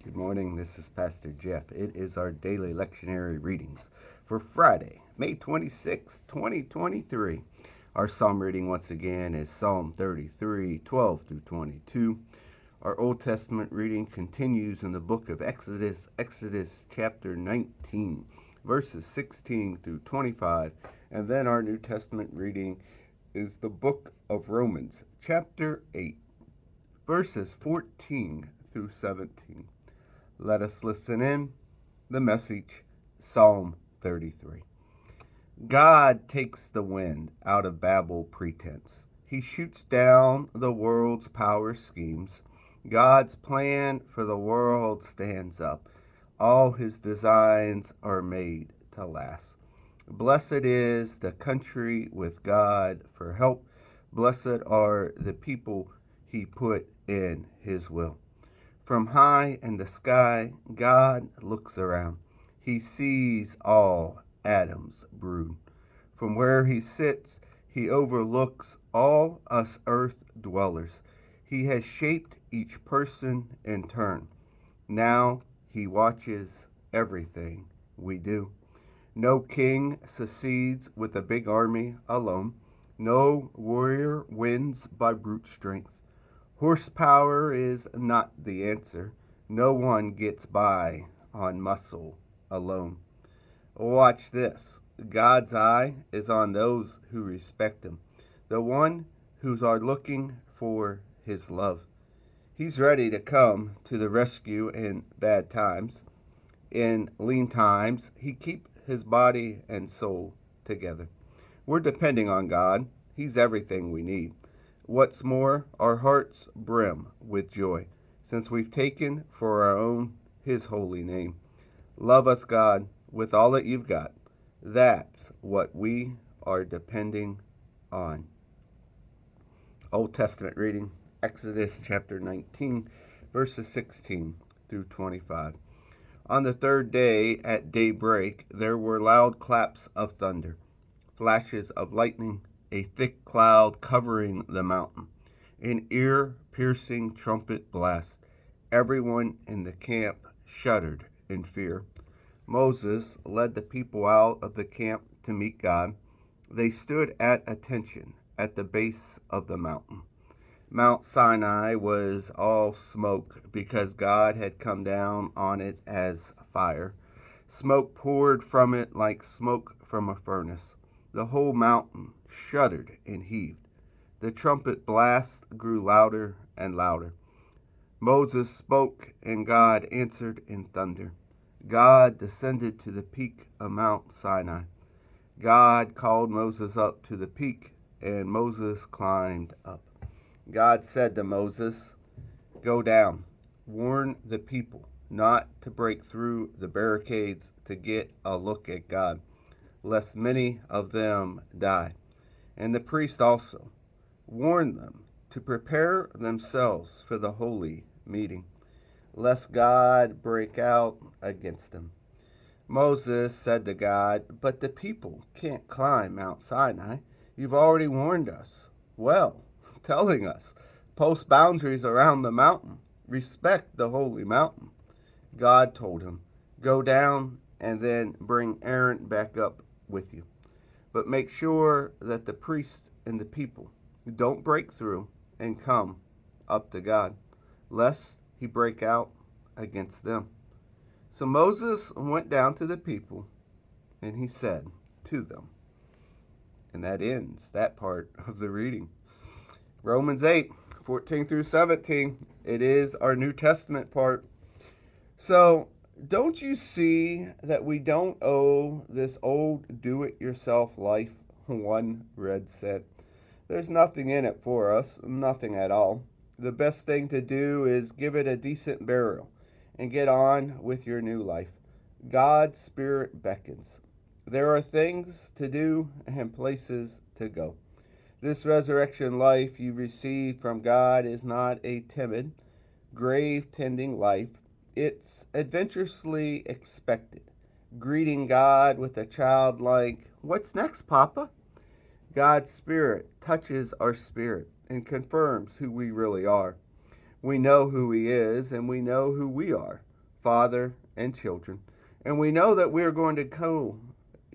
Good morning. This is Pastor Jeff. It is our daily lectionary readings for Friday, May 26, 2023. Our psalm reading once again is Psalm 33, 12 through 22. Our Old Testament reading continues in the book of Exodus chapter 19, verses 16 through 25. And then our New Testament reading is the book of Romans, chapter 8, verses 14 through 17. Let us listen in the message, Psalm 33. God takes the wind out of Babel pretense. He shoots down the world's power schemes. God's plan for the world stands up. All his designs are made to last. Blessed is the country with God for help. Blessed are the people he put in his will. From high in the sky, God looks around. He sees all Adam's brood. From where he sits, he overlooks all us earth dwellers. He has shaped each person in turn. Now he watches everything we do. No king succeeds with a big army alone. No warrior wins by brute strength. Horsepower is not the answer. No one gets by on muscle alone. Watch this. God's eye is on those who respect him, the one who's are looking for his love. He's ready to come to the rescue in bad times. In lean times, he keep his body and soul together. We're depending on God. He's everything we need. What's more, our hearts brim with joy, since we've taken for our own his holy name. Love us, God, with all that you've got. That's what we are depending on. Old Testament reading, Exodus chapter 19, verses 16 through 25. On the third day at daybreak, there were loud claps of thunder, flashes of lightning, a thick cloud covering the mountain, an ear-piercing trumpet blast. Everyone in the camp shuddered in fear. Moses led the people out of the camp to meet God. They stood at attention at the base of the mountain. Mount Sinai was all smoke because God had come down on it as fire. Smoke poured from it like smoke from a furnace. The whole mountain shuddered and heaved. The trumpet blast grew louder and louder. Moses spoke, and God answered in thunder. God descended to the peak of Mount Sinai. God called Moses up to the peak, and Moses climbed up. God said to Moses, "Go down, warn the people not to break through the barricades to get a look at God, lest many of them die. And the priest also. Warn them to prepare themselves for the holy meeting, lest God break out against them." Moses said to God, "But the people can't climb Mount Sinai. You've already warned us. Well, telling us, post boundaries around the mountain. Respect the holy mountain." God told him, "Go down and then bring Aaron back up with you. But make sure that the priest and the people don't break through and come up to God, lest he break out against them." So Moses went down to the people, and he said to them, and that ends that part of the reading. Romans 8, 14 through 17. It is our New Testament part. So, don't you see that we don't owe this old do-it-yourself life one red cent? There's nothing in it for us, nothing at all. The best thing to do is give it a decent burial and get on with your new life. God's Spirit beckons. There are things to do and places to go. This resurrection life you received from God is not a timid, grave-tending life. It's adventurously expected, greeting God with a childlike, "What's next, Papa?" God's Spirit touches our spirit and confirms who we really are. We know who He is, and we know who we are. father, and children. And we know that we are going to go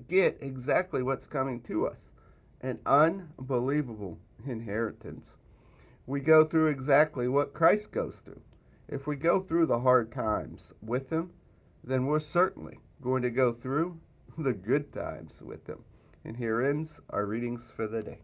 get exactly what's coming to us, an unbelievable inheritance. We go through exactly what Christ goes through. If we go through the hard times with Him, then we're certainly going to go through the good times with Him. And here ends our readings for the day.